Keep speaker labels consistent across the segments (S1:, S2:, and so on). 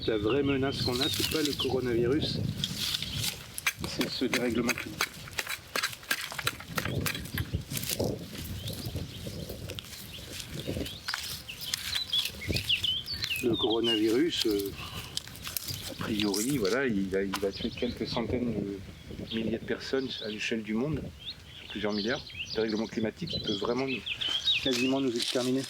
S1: fait, la vraie menace qu'on a, c'est pas le coronavirus, c'est ce dérèglement climatique. Le coronavirus, a priori, voilà, il va tuer quelques centaines de milliers de personnes à l'échelle du monde, sur plusieurs milliards. Le dérèglement climatique, il peut vraiment quasiment nous exterminer.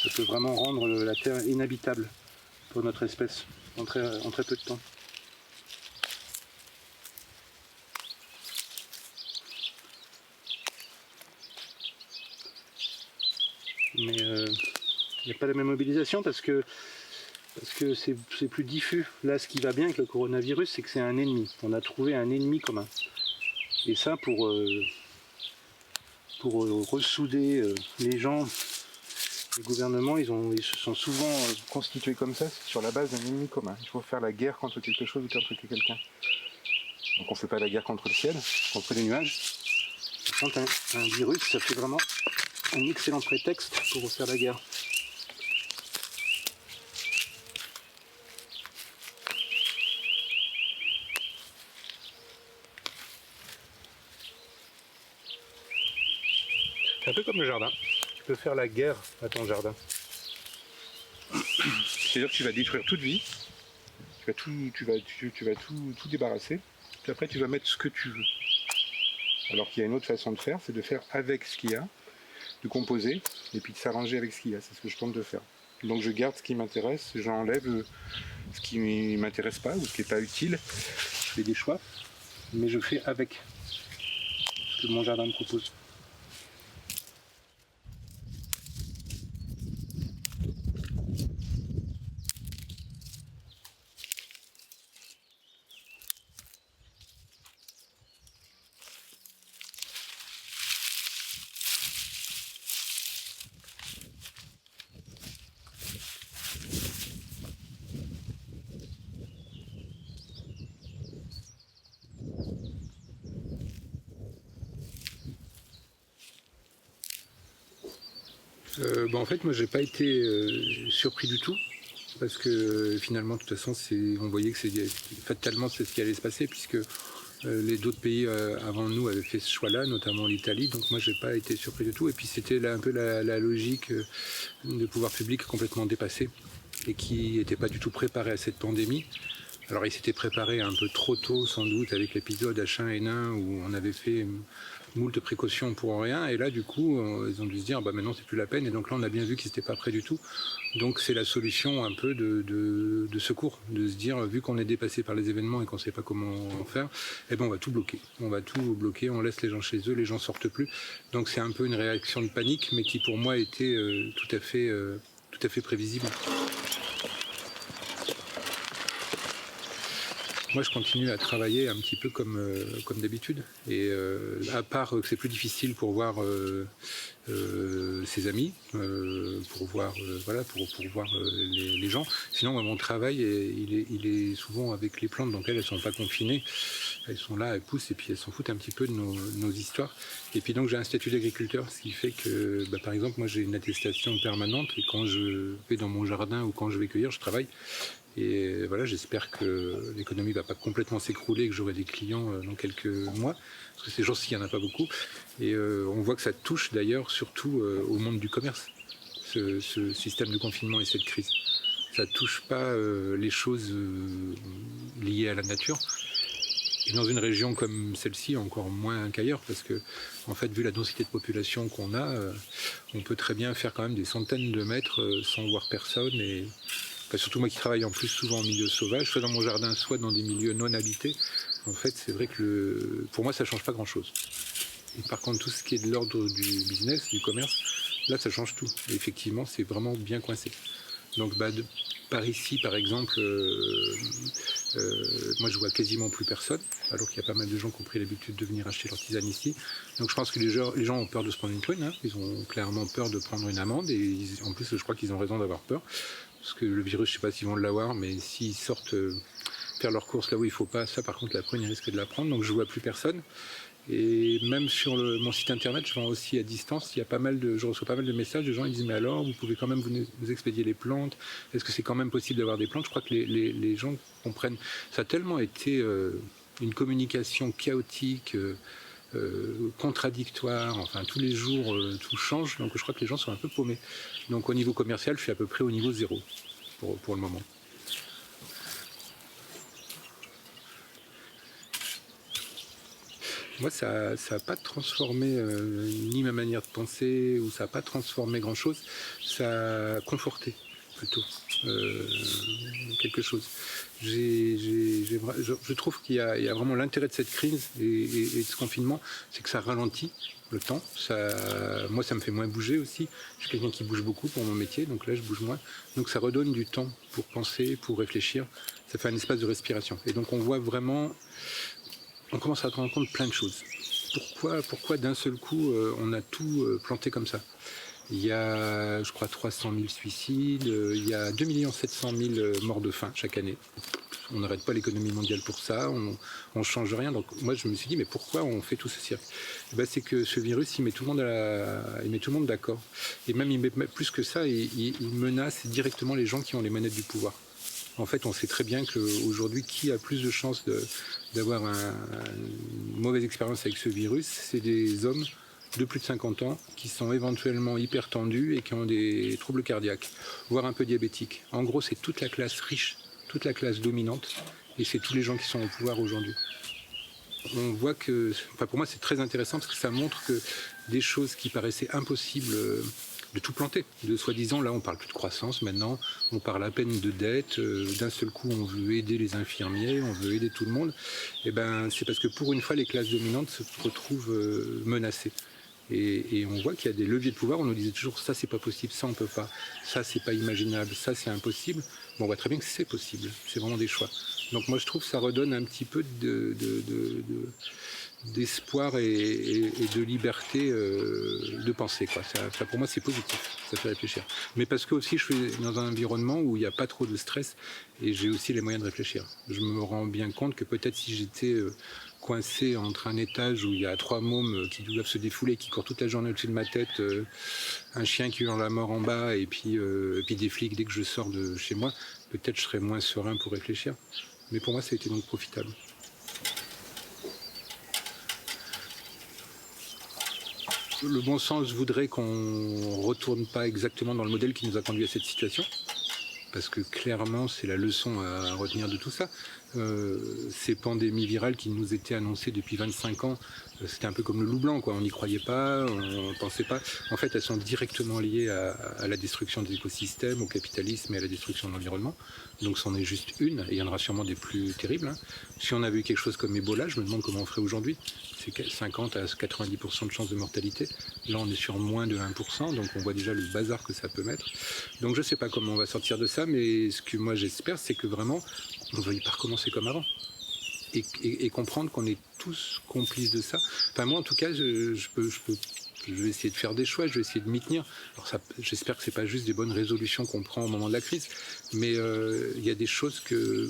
S1: Ça peut vraiment rendre la Terre inhabitable pour notre espèce en très peu de temps. Mais il n'y a pas la même mobilisation parce que c'est plus diffus. Là, ce qui va bien avec le coronavirus, c'est que c'est un ennemi. On a trouvé un ennemi commun. Et ça, pour ressouder les gens, les gouvernements, ils se sont souvent constitués comme ça, sur la base d'un ennemi commun. Il faut faire la guerre contre quelque chose ou contre quelqu'un. Donc on ne fait pas la guerre contre le ciel, contre les nuages. Par contre, un virus, ça fait vraiment un excellent prétexte pour faire la guerre. C'est un peu comme le jardin. Tu peux faire la guerre à ton jardin. C'est-à-dire que tu vas détruire toute vie, tu vas tout débarrasser, puis après tu vas mettre ce que tu veux. Alors qu'il y a une autre façon de faire, c'est de faire avec ce qu'il y a, de composer, et puis de s'arranger avec ce qu'il y a. C'est ce que je tente de faire. Donc je garde ce qui m'intéresse, j'enlève ce qui ne m'intéresse pas ou ce qui n'est pas utile. Je fais des choix, mais je fais avec ce que mon jardin me propose. En fait, moi, j'ai pas été surpris du tout, parce que finalement, de toute façon, on voyait que fatalement c'est ce qui allait se passer, puisque les d'autres pays avant nous avaient fait ce choix-là, notamment l'Italie. Donc moi, j'ai pas été surpris du tout. Et puis c'était là un peu la logique de pouvoir public complètement dépassé et qui n'était pas du tout préparé à cette pandémie. Alors il s'était préparé un peu trop tôt sans doute avec l'épisode H1N1 où on avait fait moult précautions pour rien, et là du coup ils ont dû se dire bah maintenant c'est plus la peine, et donc là on a bien vu qu'ils n'étaient pas prêts du tout. Donc c'est la solution un peu de secours, de se dire vu qu'on est dépassé par les événements et qu'on ne sait pas comment faire, eh ben on va tout bloquer, on laisse les gens chez eux, les gens sortent plus. Donc c'est un peu une réaction de panique, mais qui pour moi était tout à fait prévisible. Moi, je continue à travailler un petit peu comme d'habitude. Et à part que c'est plus difficile pour voir ses amis, pour voir les gens. Sinon, moi, mon travail, il est souvent avec les plantes, donc elles sont pas confinées. Elles sont là, elles poussent, et puis elles s'en foutent un petit peu de nos histoires. Et puis donc, j'ai un statut d'agriculteur, ce qui fait que, par exemple, moi, j'ai une attestation permanente, et quand je vais dans mon jardin ou quand je vais cueillir, je travaille. Et voilà, j'espère que l'économie ne va pas complètement s'écrouler et que j'aurai des clients dans quelques mois, parce que ces jours-ci, il n'y en a pas beaucoup. Et on voit que ça touche d'ailleurs surtout au monde du commerce, ce système de confinement et cette crise. Ça ne touche pas les choses liées à la nature. Et dans une région comme celle-ci, encore moins qu'ailleurs, parce que, en fait, vu la densité de population qu'on a, on peut très bien faire quand même des centaines de mètres sans voir personne. Et enfin, surtout moi qui travaille en plus souvent en milieu sauvage, soit dans mon jardin, soit dans des milieux non habités. En fait, c'est vrai que pour moi, ça ne change pas grand-chose. Et par contre, tout ce qui est de l'ordre du business, du commerce, là, ça change tout. Et effectivement, c'est vraiment bien coincé. Donc, par ici, par exemple, moi, je vois quasiment plus personne, alors qu'il y a pas mal de gens qui ont pris l'habitude de venir acheter leur tisane ici. Donc, je pense que les gens ont peur de se prendre une prune. Hein. Ils ont clairement peur de prendre une amende. Et en plus, je crois qu'ils ont raison d'avoir peur. Parce que le virus, je ne sais pas s'ils vont l'avoir, mais s'ils sortent faire leurs courses là où il ne faut pas, ça, par contre, la prune, ils risquent de la prendre. Donc, je ne vois plus personne. Et même sur mon site internet, je vends aussi à distance. Je reçois pas mal de messages de gens qui disent mais alors, vous pouvez quand même vous expédier les plantes. Est-ce que c'est quand même possible d'avoir des plantes? Je crois que les gens comprennent. Ça a tellement été une communication chaotique, contradictoire. Enfin, tous les jours, tout change. Donc je crois que les gens sont un peu paumés. Donc au niveau commercial, je suis à peu près au niveau 0 pour le moment. Moi, ça n'a pas transformé ni ma manière de penser, ou ça n'a pas transformé grand-chose. Ça a conforté, plutôt, quelque chose. Je trouve qu'il y a vraiment l'intérêt de cette crise et de ce confinement, c'est que ça ralentit le temps. Moi, ça me fait moins bouger aussi. Je suis quelqu'un qui bouge beaucoup pour mon métier, donc là, je bouge moins. Donc ça redonne du temps pour penser, pour réfléchir. Ça fait un espace de respiration. Et donc on voit vraiment... On commence à se rendre compte plein de choses. Pourquoi d'un seul coup on a tout planté comme ça? Il y a, je crois, 300 000 suicides, il y a 2 700 000 morts de faim chaque année. On n'arrête pas l'économie mondiale pour ça, on ne change rien. Donc moi je me suis dit, mais pourquoi on fait tout ce cirque? C'est que ce virus, il met tout le monde d'accord. Et même, il met plus que ça, il menace directement les gens qui ont les manettes du pouvoir. En fait, on sait très bien qu'aujourd'hui, qui a plus de chances d'avoir une mauvaise expérience avec ce virus? C'est des hommes de plus de 50 ans qui sont éventuellement hyper tendus et qui ont des troubles cardiaques, voire un peu diabétiques. En gros, c'est toute la classe riche, toute la classe dominante, et c'est tous les gens qui sont au pouvoir aujourd'hui. On voit que, pour moi, c'est très intéressant parce que ça montre que des choses qui paraissaient impossibles de tout planter. De soi-disant, là, on parle plus de croissance maintenant, on parle à peine de dette. D'un seul coup, on veut aider les infirmiers, on veut aider tout le monde. C'est parce que pour une fois, les classes dominantes se retrouvent menacées. Et on voit qu'il y a des leviers de pouvoir. On nous disait toujours ça c'est pas possible, ça on peut pas, ça c'est pas imaginable, ça c'est impossible. On voit très bien que c'est possible. C'est vraiment des choix. Donc moi je trouve que ça redonne un petit peu d'espoir et de liberté de penser, quoi. Ça pour moi c'est positif, ça fait réfléchir. Mais parce que aussi je suis dans un environnement où il n'y a pas trop de stress et j'ai aussi les moyens de réfléchir. Je me rends bien compte que peut-être si j'étais coincé entre un étage où il y a 3 mômes qui doivent se défouler, qui courent toute la journée au-dessus de ma tête, un chien qui hurle la mort en bas et puis des flics dès que je sors de chez moi, peut-être je serais moins serein pour réfléchir. Mais pour moi ça a été donc profitable. Le bon sens voudrait qu'on ne retourne pas exactement dans le modèle qui nous a conduit à cette situation, parce que clairement c'est la leçon à retenir de tout ça. Ces pandémies virales qui nous étaient annoncées depuis 25 ans, c'était un peu comme le loup blanc, quoi. On n'y croyait pas, on ne pensait pas. En fait, elles sont directement liées à la destruction des écosystèmes, au capitalisme et à la destruction de l'environnement. Donc c'en est juste une, et il y en aura sûrement des plus terribles. Si on avait eu quelque chose comme Ebola, je me demande comment on ferait aujourd'hui. C'est 50 à 90% de chances de mortalité. Là, on est sur moins de 1%, donc on voit déjà le bazar que ça peut mettre. Donc je ne sais pas comment on va sortir de ça, mais ce que moi j'espère, c'est que vraiment, on ne va pas recommencer comme avant. Et comprendre qu'on est tous complices de ça. Enfin, moi, en tout cas, je vais essayer de faire des choix, je vais essayer de m'y tenir. Alors j'espère que ce n'est pas juste des bonnes résolutions qu'on prend au moment de la crise, mais il y a des choses que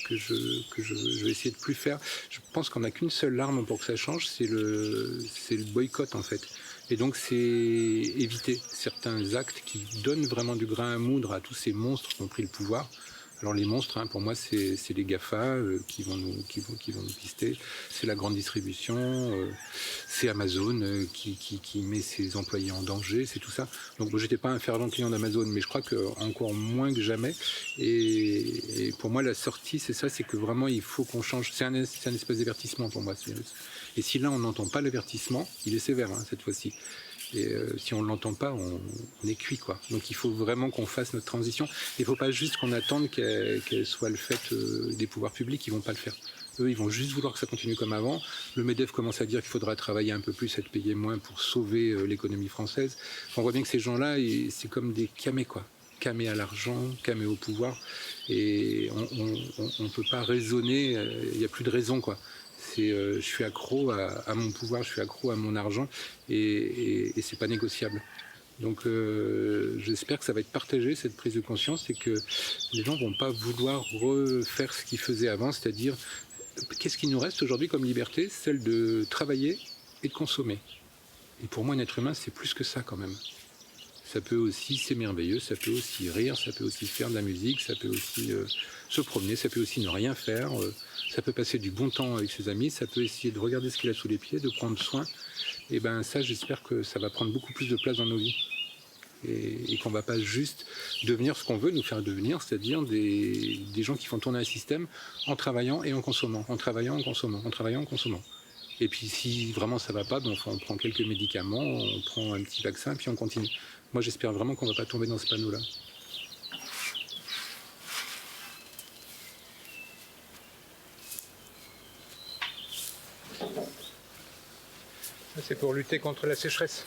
S1: je vais essayer de plus faire. Je pense qu'on n'a qu'une seule arme pour que ça change, c'est le boycott, en fait. Et donc c'est éviter certains actes qui donnent vraiment du grain à moudre à tous ces monstres qui ont pris le pouvoir. Alors les monstres, pour moi, c'est les GAFA qui vont nous pister. C'est la grande distribution, c'est Amazon qui met ses employés en danger, c'est tout ça. Donc moi, j'étais pas un fervent client d'Amazon, mais je crois qu'encore moins que jamais. Et pour moi, la sortie, c'est ça, c'est que vraiment, il faut qu'on change. C'est un espèce d'avertissement pour moi, ce virus. Et si là, on n'entend pas l'avertissement, il est sévère cette fois-ci. Et si on ne l'entend pas, on est cuit, quoi. Donc il faut vraiment qu'on fasse notre transition. Il ne faut pas juste qu'on attende qu'elle soit le fait des pouvoirs publics, ils ne vont pas le faire. Eux, ils vont juste vouloir que ça continue comme avant. Le MEDEF commence à dire qu'il faudra travailler un peu plus, être payé moins pour sauver l'économie française. On voit bien que ces gens-là, c'est comme des camés, quoi. Camés à l'argent, camés au pouvoir. Et on ne peut pas raisonner, il n'y a plus de raison, quoi. Je suis accro à mon pouvoir, je suis accro à mon argent et c'est pas négociable. Donc j'espère que ça va être partagé, cette prise de conscience, et que les gens vont pas vouloir refaire ce qu'ils faisaient avant, c'est-à-dire qu'est-ce qu'il nous reste aujourd'hui comme liberté? Celle de travailler et de consommer. Et pour moi, un être humain, c'est plus que ça quand même. Ça peut aussi, c'est merveilleux, ça peut aussi rire, ça peut aussi faire de la musique, ça peut aussi se promener, ça peut aussi ne rien faire, ça peut passer du bon temps avec ses amis, ça peut essayer de regarder ce qu'il a sous les pieds, de prendre soin. Et ben ça, j'espère que ça va prendre beaucoup plus de place dans nos vies. Et qu'on ne va pas juste devenir ce qu'on veut nous faire devenir, c'est-à-dire des gens qui font tourner un système en travaillant et en consommant, en travaillant, en consommant, en travaillant, en consommant. Et puis si vraiment ça ne va pas, ben on prend quelques médicaments, on prend un petit vaccin, puis on continue. Moi j'espère vraiment qu'on ne va pas tomber dans ce panneau-là. C'est pour lutter contre la sécheresse.